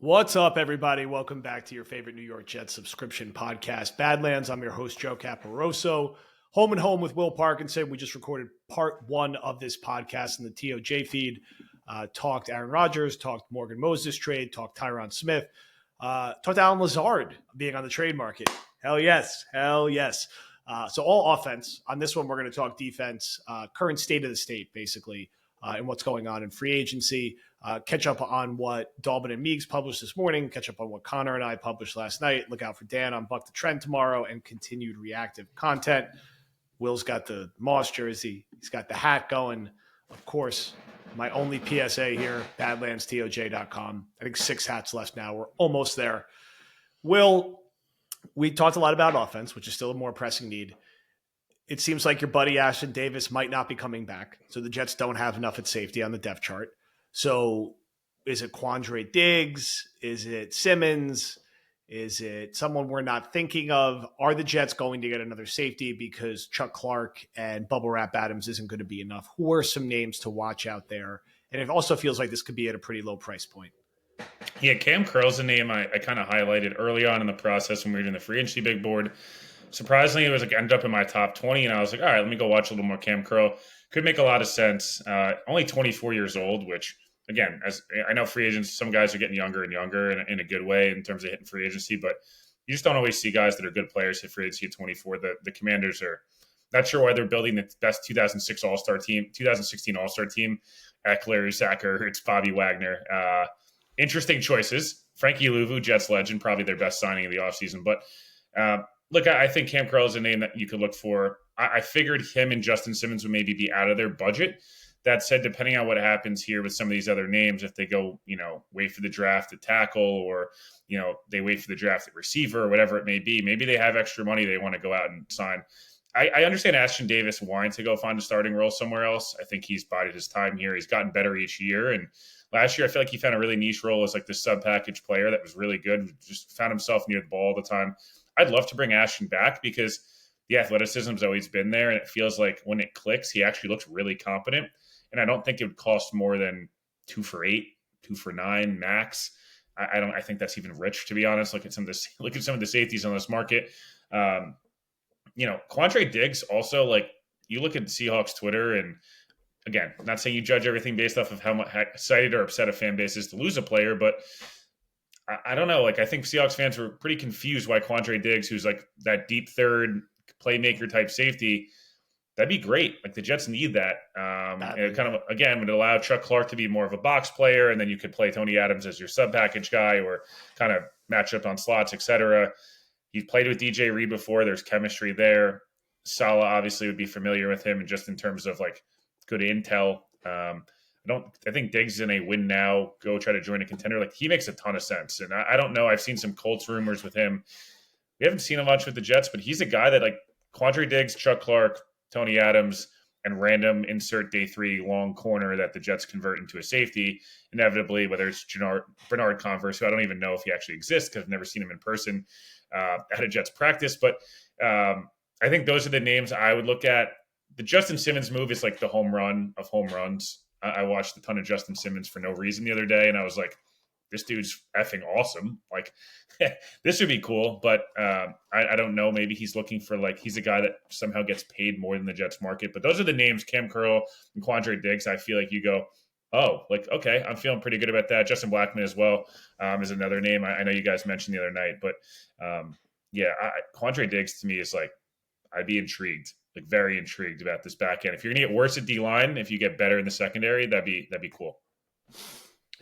What's up, everybody? Welcome back to your favorite New York Jets subscription podcast, Badlands. I'm your host, Joe Caporoso. Home and Home with Will Parkinson. We just recorded part one of this podcast in the TOJ feed. Talked Aaron Rodgers, talked Morgan Moses trade, talked Tyron Smith, talked Alan Lazard being on the trade market. Hell yes. So all offense. On this one, we're going to talk defense, current state of the state, basically, and what's going on in free agency. Catch up on what Dalbin and Meigs published this morning, catch up on what Connor and I published last night. Look out for Dan on Buck the Trend tomorrow and continued reactive content. Will's got the Moss jersey. He's got the hat going. Of course, my only PSA here, badlandstoj.com. I think 6 hats left now. We're almost there. Will, we talked a lot about offense, which is still a more pressing need. It seems like your buddy Ashton Davis might not be coming back, so the Jets don't have enough at safety on the depth chart. So is it Quandre Diggs? Is it Simmons? Is it someone we're not thinking of? Are the Jets going to get another safety because Chuck Clark and Bubble Wrap Adams isn't going to be enough? Who are some names to watch out there? And it also feels like this could be at a pretty low price point. Yeah, Cam Curl's a name I kind of highlighted early on in the process when we were doing the free agency big board. Surprisingly, it was ended up in my top 20, and I was like, all right, let me go watch a little more Cam Curl. Could make a lot of sense. Only 24 years old, which, again, as I know free agents, some guys are getting younger and younger in a good way in terms of hitting free agency, but you just don't always see guys that are good players hit free agency at 24. The Commanders are not sure why they're building the best 2006 All-Star team, 2016 All-Star team. Eckler, Sacker, it's Bobby Wagner. Interesting choices. Frankie Louvu, Jets legend, probably their best signing of the offseason. But look, I think Cam Curl is a name that you could look for. I figured him and Justin Simmons would maybe be out of their budget. That said, depending on what happens here with some of these other names, if they go, wait for the draft at tackle or, they wait for the draft at receiver or whatever it may be, maybe they have extra money they want to go out and sign. I understand Ashton Davis wanting to go find a starting role somewhere else. I think he's bided his time here. He's gotten better each year. And last year, I feel like he found a really niche role as like the sub-package player that was really good, just found himself near the ball all the time. I'd love to bring Ashton back because the athleticism's always been there. And it feels like when it clicks, he actually looks really competent. And I don't think it would cost more than 2 for $8, 2 for $9 max. I think that's even rich, to be honest. Look at some of the safeties on this market. Quandre Diggs also, like, you look at Seahawks Twitter, and again, not saying you judge everything based off of how excited or upset a fan base is to lose a player, but I don't know. Like, I think Seahawks fans were pretty confused why Quandre Diggs, who's like that deep third playmaker type safety, that'd be great. Like, the Jets need that. It kind of, again, would allow Chuck Clark to be more of a box player, and then you could play Tony Adams as your sub-package guy or kind of match up on slots, etc. He's played with DJ Reed before. There's chemistry there. Saleh obviously would be familiar with him, and just in terms of like good intel. I think Diggs is in a win now, go try to join a contender. Like, he makes a ton of sense. And I don't know. I've seen some Colts rumors with him. We haven't seen him much with the Jets, but he's a guy that, like, Quandre Diggs, Chuck Clark, Tony Adams, and random insert day 3 long corner that the Jets convert into a safety, inevitably, whether it's Bernard Converse, who I don't even know if he actually exists because I've never seen him in person at a Jets practice. But I think those are the names I would look at. The Justin Simmons move is like the home run of home runs. I watched a ton of Justin Simmons for no reason the other day, and I was like, this dude's effing awesome. Like, this would be cool, but I don't know. Maybe he's looking for, like, he's a guy that somehow gets paid more than the Jets market. But those are the names, Cam Curl and Quandre Diggs. I feel like you go, oh, like, okay, I'm feeling pretty good about that. Justin Blackmon as well is another name I know you guys mentioned the other night. But, Quandre Diggs to me is like, I'd be intrigued. Like, very intrigued about this back end. If you're going to get worse at D-line, if you get better in the secondary, that'd be cool.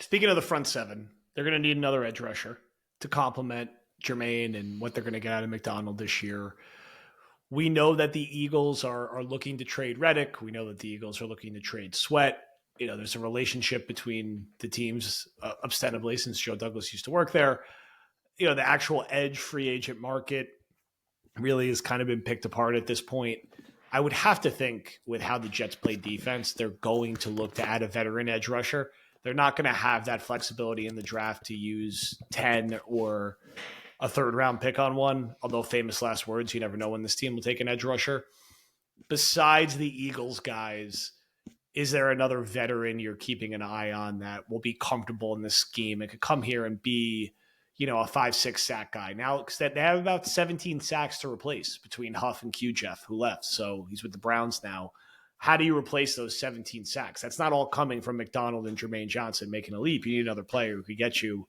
Speaking of the front seven, they're going to need another edge rusher to complement Jermaine and what they're going to get out of McDonald this year. We know that the Eagles are looking to trade Reddick. We know that the Eagles are looking to trade Sweat. There's a relationship between the teams ostensibly, since Joe Douglas used to work there. The actual edge free agent market really has kind of been picked apart at this point. I would have to think, with how the Jets play defense, they're going to look to add a veteran edge rusher. They're not going to have that flexibility in the draft to use 10 or a third-round pick on one, although famous last words, you never know when this team will take an edge rusher. Besides the Eagles guys, is there another veteran you're keeping an eye on that will be comfortable in this scheme and could come here and be, a 5-6 sack guy? Now, because they have about 17 sacks to replace between Huff and Q Jeff, who left. So he's with the Browns now. How do you replace those 17 sacks? That's not all coming from McDonald and Jermaine Johnson making a leap. You need another player who could get you,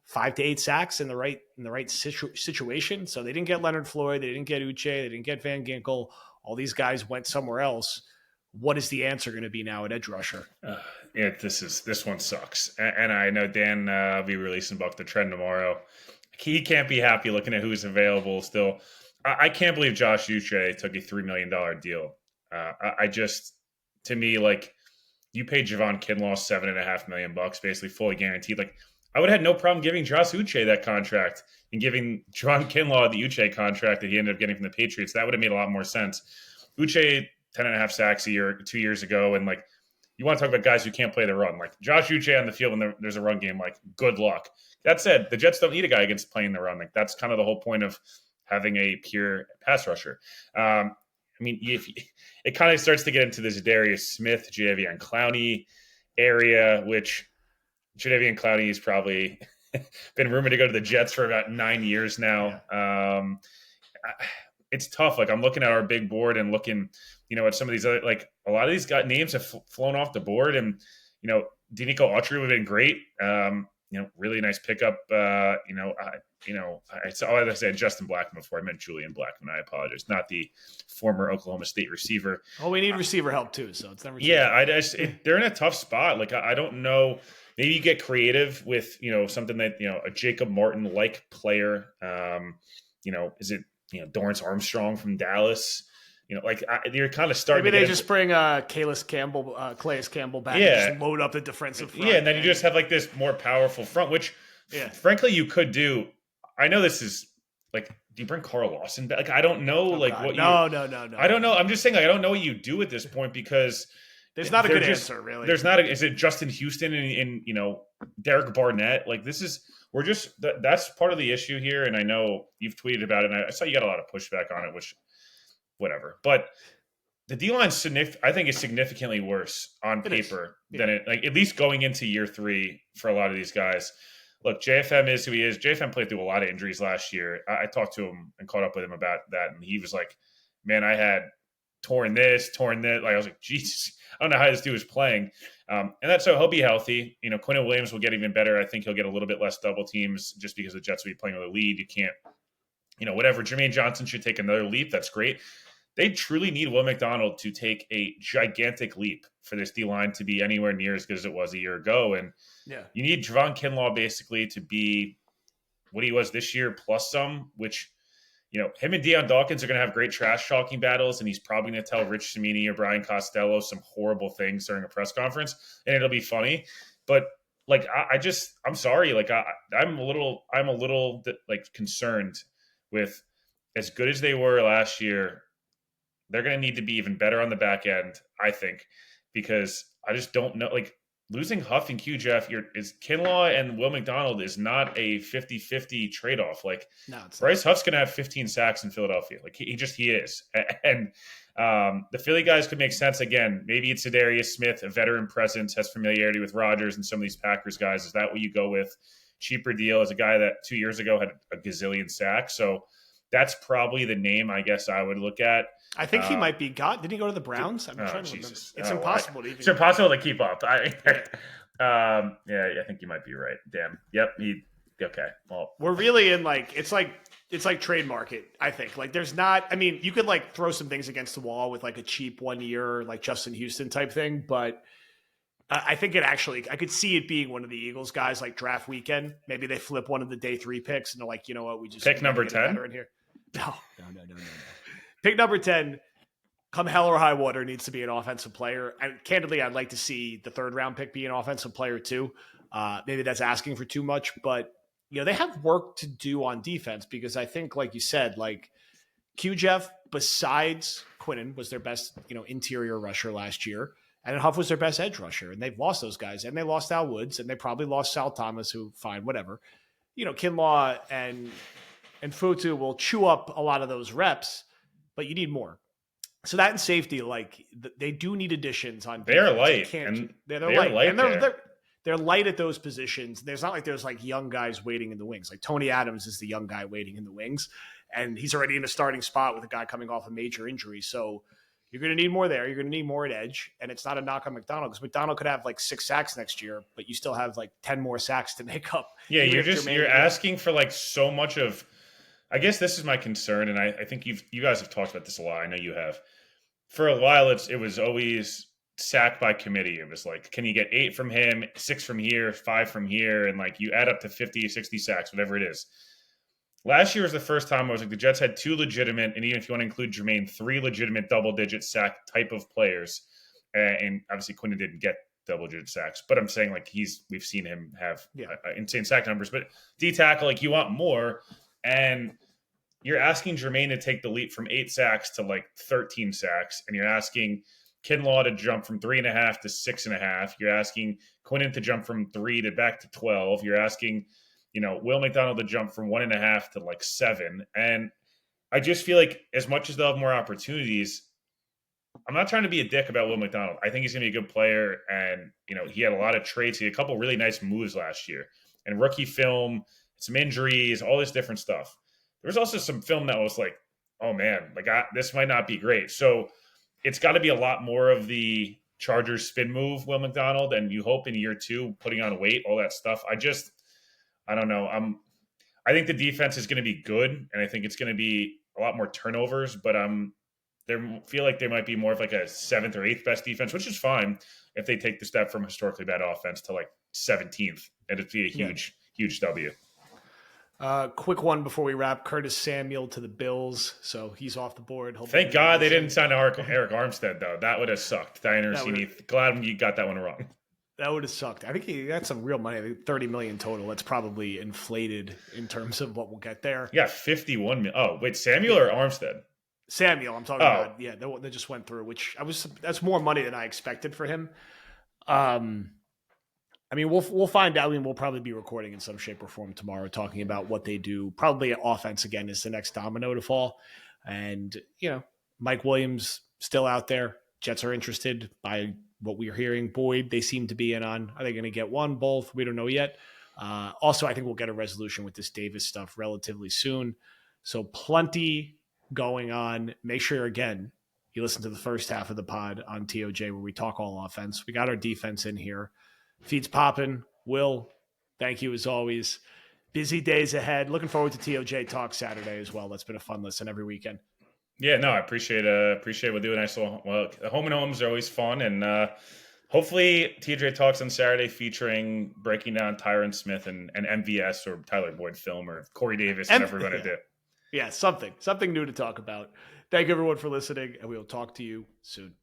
5 to 8 sacks in the right situation. So they didn't get Leonard Floyd, they didn't get Uche, they didn't get Van Ginkel. All these guys went somewhere else. What is the answer going to be now at edge rusher? This one sucks, and I know Dan will be releasing Buck the Trend tomorrow. He can't be happy looking at who's available still. I can't believe Josh Uche took a $3 million deal. To me, like, you paid Javon Kinlaw $7.5 million, basically fully guaranteed. Like, I would have had no problem giving Josh Uche that contract and giving Javon Kinlaw the Uche contract that he ended up getting from the Patriots. That would have made a lot more sense. Uche 10.5 sacks a year 2 years ago, and like, you want to talk about guys who can't play the run, like Josh Uche on the field when there's a run game, like, good luck. That said, the Jets don't need a guy against playing the run. Like, that's kind of the whole point of having a pure pass rusher. It kind of starts to get into this Darius Smith, Jadeveon Clowney area, which Jadeveon Clowney has probably been rumored to go to the Jets for about 9 years now. Yeah. It's tough. Like, I'm looking at our big board and looking, at some of these other, like, a lot of these names have flown off the board, and, Denico Autry would have been great. Really nice pickup. I said Justin Blackman before. I meant Julian Blackman. I apologize. Not the former Oklahoma State receiver. Oh, we need receiver help too. So it's never. Yeah, they're in a tough spot. Like, I don't know. Maybe you get creative with, something that, a Jacob Martin-like player. Is it, Dorrance Armstrong from Dallas? You're kind of starting. Maybe they just bring Calais Campbell back. Yeah, and just load up the defensive front. Yeah, and then you just have like this more powerful front, which, frankly, you could do. I know this is like, do you bring Carl Lawson back? Like, I don't know, No. I don't know. I'm just saying, like, I don't know what you do at this point, because there's not a good answer, really. There's not. Is it Justin Houston and Derek Barnett? Like, that's part of the issue here. And I know you've tweeted about it, and I saw you got a lot of pushback on it, which, whatever. But the D-line, I think, is significantly worse on paper than it, like, at least going into year 3 for a lot of these guys. Look, JFM is who he is. JFM played through a lot of injuries last year. I talked to him and caught up with him about that, and he was like, man, I had torn this. Like, I was like, Jesus, I don't know how this dude is playing. And that's so he'll be healthy. Quinton Williams will get even better. I think he'll get a little bit less double teams just because the Jets will be playing with a lead. You can't, whatever. Jermaine Johnson should take another leap. That's great. They truly need Will McDonald to take a gigantic leap for this D-line to be anywhere near as good as it was a year ago. And you need Javon Kinlaw basically to be what he was this year plus some, which, him and Deion Dawkins are going to have great trash talking battles, and he's probably going to tell Rich Cimini or Brian Costello some horrible things during a press conference, and it'll be funny. But, like, I'm sorry. Like, I'm a little like, concerned with, as good as they were last year, they're going to need to be even better on the back end, I think, because I just don't know. Like, losing Huff and Q Jeff, is Kinlaw and Will McDonald is not a 50-50 trade-off. Like, no, Bryce Huff's going to have 15 sacks in Philadelphia. Like, he is. And the Philly guys could make sense. Again, maybe it's Darius Smith, a veteran presence, has familiarity with Rodgers and some of these Packers guys. Is that what you go with? Cheaper deal as a guy that 2 years ago had a gazillion sacks. So that's probably the name I guess I would look at. I think he might be gone. Did he go to the Browns? I'm trying to remember. It's impossible to even. It's impossible to keep up. I think you might be right. Damn. Yep. Okay. Well, we're really in it's like trade market. I think there's not. I mean, you could throw some things against the wall with a cheap 1 year Justin Houston type thing, but I think I could see it being one of the Eagles guys draft weekend. Maybe they flip one of the day 3 picks and they're like, you know what, we just pick number 10 in here. No. Pick number 10, come hell or high water, needs to be an offensive player. And candidly, I'd like to see the 3rd round pick be an offensive player too. Maybe that's asking for too much, but they have work to do on defense because I think, like you said, Q Jeff, besides Quinnen, was their best, interior rusher last year. And Huff was their best edge rusher. And they've lost those guys. And they lost Al Woods. And they probably lost Sal Thomas, who, fine, whatever. Kinlaw and Futu will chew up a lot of those reps, but you need more. So that and safety, like they do need additions on They're defense. You light, can't. and They're they're light, light and there. they're light at those positions. There's not like there's like young guys waiting in the wings. Like Tony Adams is the young guy waiting in the wings, and he's already in a starting spot with a guy coming off a major injury. So you're going to need more there. You're going to need more at edge, and it's not a knock on McDonald because McDonald could have like 6 sacks next year, but you still have like 10 more sacks to make up. Yeah, you're asking for like so much of. I guess this is my concern, and I think you guys have talked about this a lot. I know you have. For a while, it was always sack by committee. It was like, can you get 8 from him, 6 from here, 5 from here, and like you add up to 50, 60 sacks, whatever it is. Last year was the first time I was like, the Jets had 2 legitimate, and even if you want to include Jermaine, 3 legitimate double-digit sack type of players. And obviously, Quinn didn't get double-digit sacks, but I'm saying like we've seen him have insane sack numbers. But D tackle, like you want more, and you're asking Jermaine to take the leap from 8 sacks to like 13 sacks, and you're asking Kinlaw to jump from 3.5 to 6.5. You're asking Quinnen to jump from 3 to back to 12. You're asking, Will McDonald to jump from 1.5 to like 7. And I just feel like as much as they'll have more opportunities, I'm not trying to be a dick about Will McDonald. I think he's going to be a good player, and he had a lot of traits. He had a couple really nice moves last year, and rookie film, some injuries, all this different stuff. There was also some film that was like, oh man, like this might not be great. So it's got to be a lot more of the Chargers spin move, Will McDonald, and you hope in year 2 putting on weight, all that stuff. I don't know. I think the defense is going to be good, and I think it's going to be a lot more turnovers. But feel like they might be more of like a 7th or 8th best defense, which is fine if they take the step from historically bad offense to like 17th, and it'd be a huge W. Quick one before we wrap. Curtis Samuel to the Bills, so he's off the board. Thank God they didn't sign Eric Armstead, though. That would have sucked. Diana Rossini, glad you got that one wrong. That would have sucked. I think he got some real money. I think $30 million total. That's probably inflated in terms of what we'll get there. Yeah, $51 million. Oh, wait, Samuel or Armstead? Samuel, I'm talking about. Yeah, they just went through, that's more money than I expected for him. I mean, we'll find out. I mean, we'll probably be recording in some shape or form tomorrow, talking about what they do. Probably offense again is the next domino to fall. And, Mike Williams still out there. Jets are interested by what we're hearing. Boyd, they seem to be in on. Are they going to get one, both? We don't know yet. Also, I think we'll get a resolution with this Davis stuff relatively soon. So plenty going on. Make sure, again, you listen to the first half of the pod on TOJ where we talk all offense. We got our defense in here. Feeds popping. Will, thank you as always. Busy days ahead. Looking forward to TOJ Talk Saturday as well. That's been a fun listen every weekend. Yeah, no, I appreciate what doing. I saw the home and homes are always fun, and hopefully TJ Talks on Saturday featuring breaking down Tyron Smith and MVS or Tyler Boyd film or Corey Davis, whatever we're going to do. Yeah, something new to talk about. Thank everyone for listening, and we will talk to you soon.